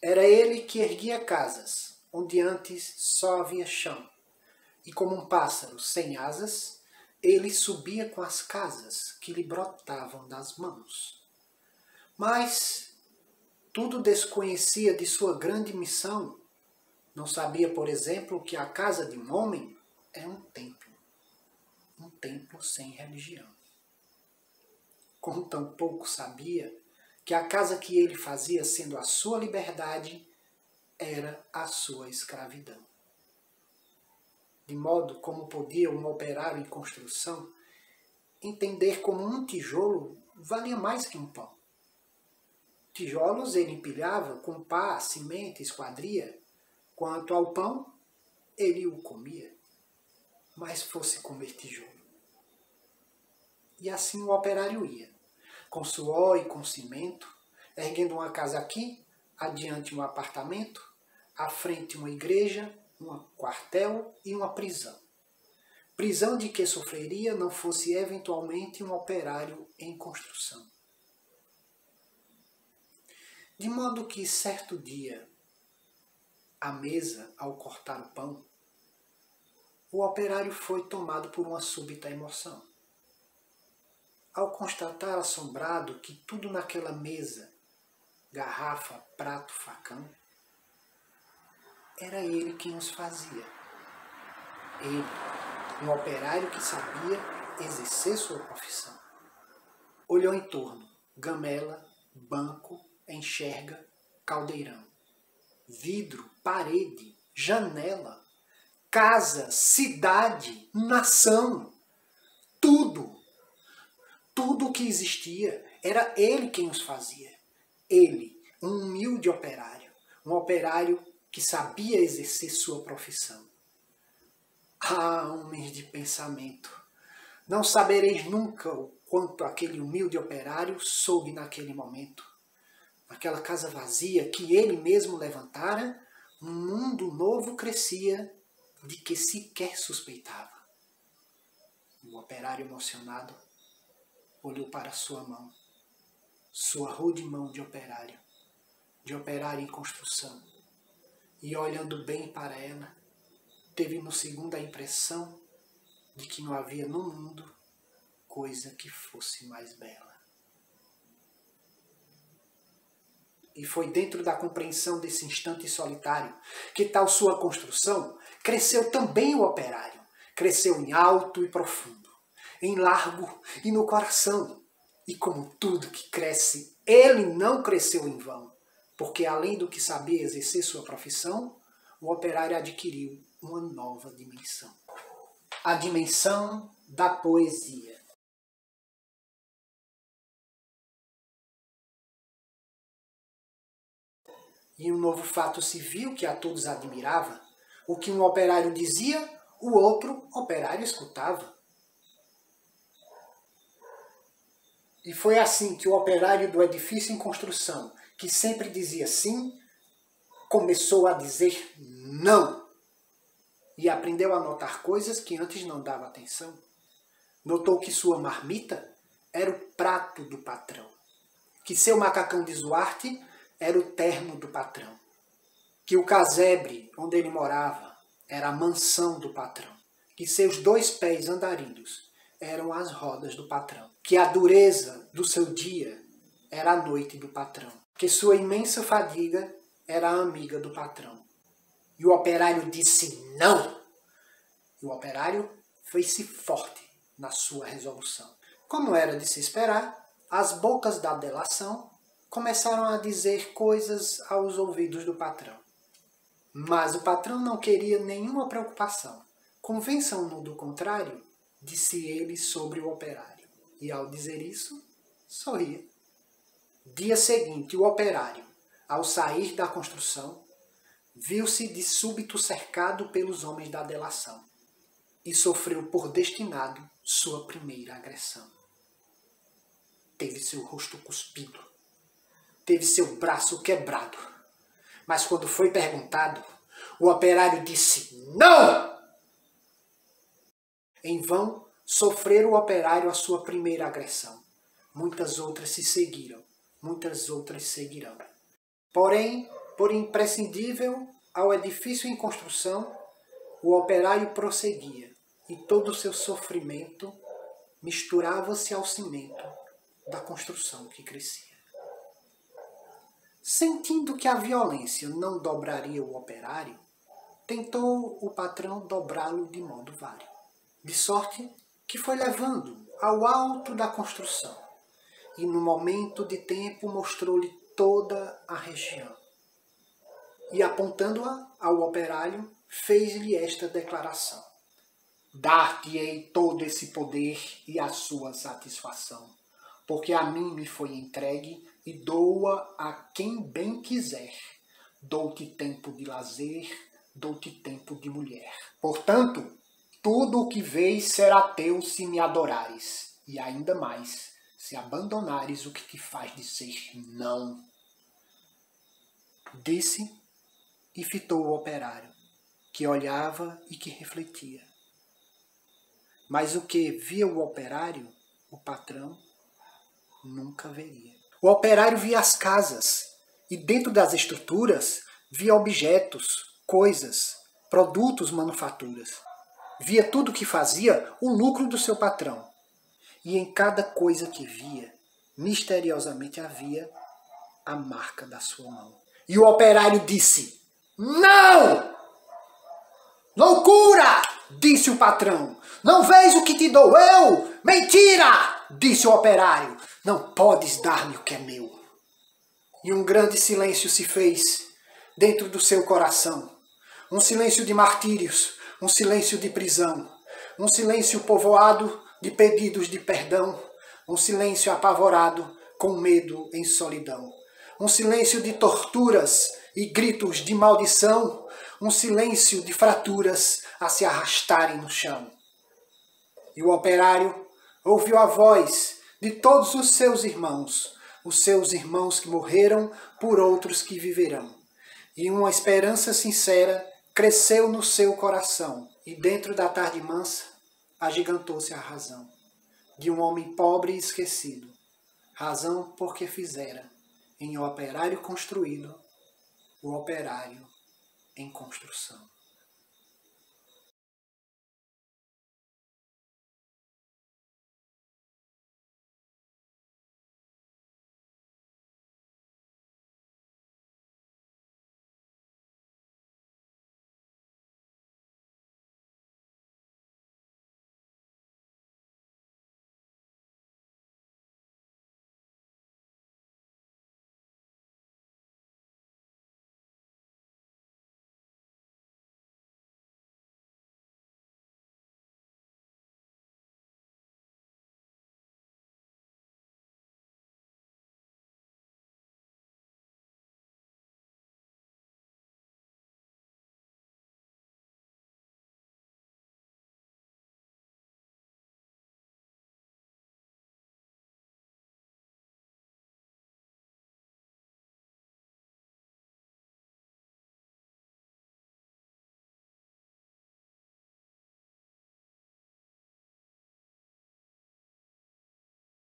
Era ele que erguia casas, onde antes só havia chão. E como um pássaro sem asas, ele subia com as casas que lhe brotavam das mãos. Mas tudo desconhecia de sua grande missão. Não sabia, por exemplo, que a casa de um homem é um templo sem religião. Como tampouco sabia que a casa que ele fazia sendo a sua liberdade era a sua escravidão. De modo como podia um operário em construção entender como um tijolo valia mais que um pão. Tijolos ele empilhava com pá, cimento, esquadria. Quanto ao pão, ele o comia, mas fosse comer tijolo. E assim o operário ia, com suor e com cimento, erguendo uma casa aqui, adiante um apartamento, à frente uma igreja, um quartel e uma prisão. Prisão de que sofreria não fosse eventualmente um operário em construção. De modo que certo dia, à mesa, ao cortar o pão, o operário foi tomado por uma súbita emoção. Ao constatar assombrado que tudo naquela mesa, garrafa, prato, facão, era ele quem os fazia. Ele, um operário que sabia exercer sua profissão. Olhou em torno, gamela, banco, enxerga, caldeirão. Vidro, parede, janela, casa, cidade, nação, tudo o que existia, era ele quem os fazia. Ele, um humilde operário, um operário que sabia exercer sua profissão. Ah, homens de pensamento, não sabereis nunca o quanto aquele humilde operário soube naquele momento. Naquela casa vazia que ele mesmo levantara, um mundo novo crescia de que sequer suspeitava. O operário emocionado olhou para sua mão, sua rude mão de operário em construção, e olhando bem para ela, teve no segundo a impressão de que não havia no mundo coisa que fosse mais bela. E foi dentro da compreensão desse instante solitário que tal sua construção cresceu também o operário. Cresceu em alto e profundo, em largo e no coração. E como tudo que cresce, ele não cresceu em vão, porque além do que sabia exercer sua profissão, o operário adquiriu uma nova dimensão. A dimensão da poesia. E um novo fato se viu que a todos admirava. O que um operário dizia, o outro operário escutava. E foi assim que o operário do edifício em construção, que sempre dizia sim, começou a dizer não. E aprendeu a notar coisas que antes não dava atenção. Notou que sua marmita era o prato do patrão, que seu macacão de Zuarte era o terno do patrão, que o casebre onde ele morava era a mansão do patrão, que seus 2 pés andarilhos eram as rodas do patrão, que a dureza do seu dia era a noite do patrão, que sua imensa fadiga era a amiga do patrão. E o operário disse não. E o operário fez-se forte na sua resolução. Como era de se esperar, as bocas da delação começaram a dizer coisas aos ouvidos do patrão. Mas o patrão não queria nenhuma preocupação. Convençam-no do contrário, disse ele sobre o operário. E ao dizer isso, sorria. Dia seguinte, o operário, ao sair da construção, viu-se de súbito cercado pelos homens da delação e sofreu por destinado sua primeira agressão. Teve seu rosto cuspido, teve seu braço quebrado, mas quando foi perguntado, o operário disse não! Em vão sofrera o operário a sua primeira agressão. Muitas outras se seguiram, muitas outras seguirão. Porém, Por imprescindível ao edifício em construção, o operário prosseguia, e todo o seu sofrimento misturava-se ao cimento da construção que crescia. Sentindo que a violência não dobraria o operário, tentou o patrão dobrá-lo de modo vário, de sorte que foi levando ao alto da construção, e no momento de tempo mostrou-lhe toda a região. E apontando-a ao operário, fez-lhe esta declaração: dar-te-ei todo esse poder e a sua satisfação, porque a mim me foi entregue e dou-a a quem bem quiser. Dou-te tempo de lazer, dou-te tempo de mulher. Portanto, tudo o que vês será teu se me adorares, e ainda mais, se abandonares o que te faz dizer não. Disse e fitou o operário, que olhava e que refletia. Mas o que via o operário, o patrão nunca veria. O operário via as casas, e dentro das estruturas via objetos, coisas, produtos, manufaturas. Via tudo o que fazia o lucro do seu patrão. E em cada coisa que via, misteriosamente havia a marca da sua mão. E o operário disse: não! Loucura! Disse o patrão. Não vês o que te dou eu? Mentira! Disse o operário. Não podes dar-me o que é meu. E um grande silêncio se fez dentro do seu coração. Um silêncio de martírios, um silêncio de prisão, um silêncio povoado de pedidos de perdão, um silêncio apavorado com medo em solidão, um silêncio de torturas e gritos de maldição, um silêncio de fraturas a se arrastarem no chão. E o operário ouviu a voz de todos os seus irmãos que morreram por outros que viverão. E uma esperança sincera cresceu no seu coração, e dentro da tarde mansa agigantou-se a razão de um homem pobre e esquecido, razão porque fizera em operário construído o operário em construção.